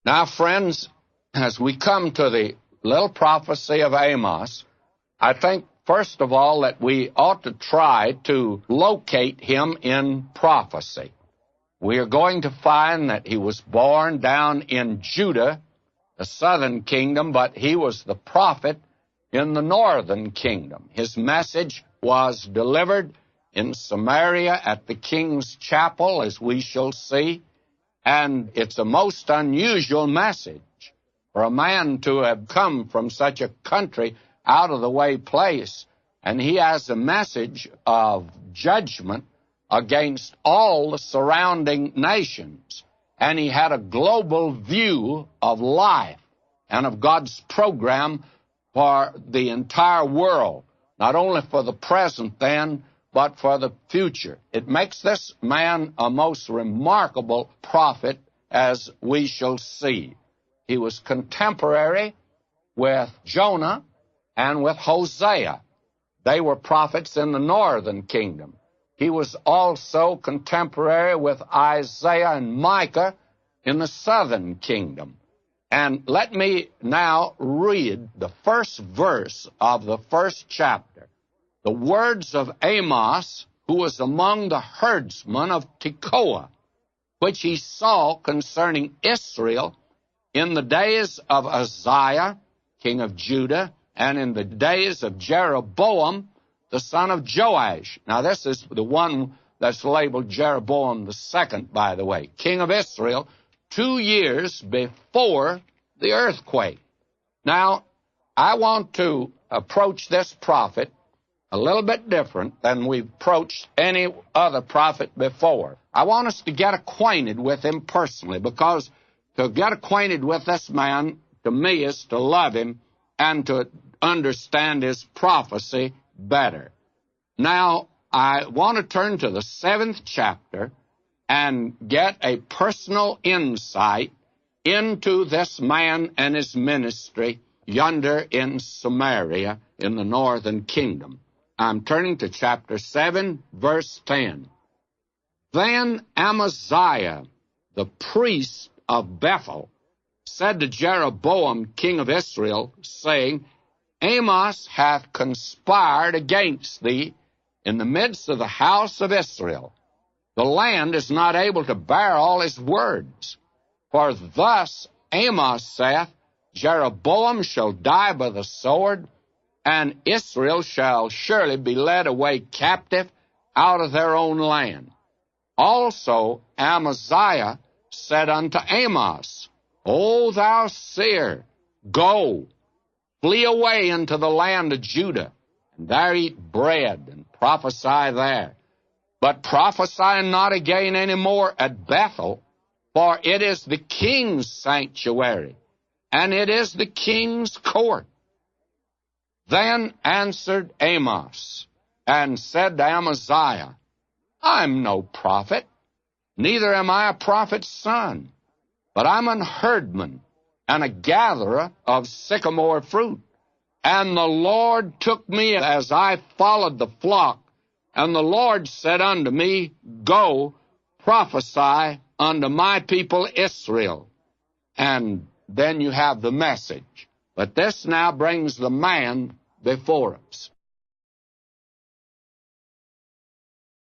Now, friends, as we come to the little prophecy of Amos, I think, first of all, that we ought to try to locate him in prophecy. We are going to find that he was born down in Judah, the southern kingdom, but he was the prophet in the northern kingdom. His message was delivered in Samaria at the king's chapel, as we shall see, and it's a most unusual message for a man to have come from such a country, out-of-the-way place, and he has a message of judgment against all the surrounding nations. And he had a global view of life and of God's program for the entire world, not only for the present then, but for the future. It makes this man a most remarkable prophet, as we shall see. He was contemporary with Jonah and with Hosea. They were prophets in the northern kingdom. He was also contemporary with Isaiah and Micah in the southern kingdom. And let me now read the first verse of the first chapter. The words of Amos, who was among the herdsmen of Tekoa, which he saw concerning Israel in the days of Uzziah, king of Judah, and in the days of Jeroboam, the son of Joash. Now, this is the one that's labeled Jeroboam the second, by the way, king of Israel, 2 years before the earthquake. Now, I want to approach this prophet a little bit different than we've approached any other prophet before. I want us to get acquainted with him personally, because to get acquainted with this man, to me, is to love him and to understand his prophecy better. Now, I want to turn to the 7th chapter and get a personal insight into this man and his ministry yonder in Samaria in the northern kingdom. I'm turning to chapter 7, verse 10. Then Amaziah, the priest of Bethel, said to Jeroboam, king of Israel, saying, Amos hath conspired against thee in the midst of the house of Israel. The land is not able to bear all his words. For thus Amos saith, Jeroboam shall die by the sword, and Israel shall surely be led away captive out of their own land. Also Amaziah said unto Amos, O thou seer, go, flee away into the land of Judah, and there eat bread, and prophesy there. But prophesy not again any more at Bethel, for it is the king's sanctuary, and it is the king's court. Then answered Amos, and said to Amaziah, I'm no prophet, neither am I a prophet's son, but I'm an herdman and a gatherer of sycamore fruit. And the Lord took me as I followed the flock, and the Lord said unto me, Go, prophesy unto my people Israel. And then you have the message. But this now brings the man before us.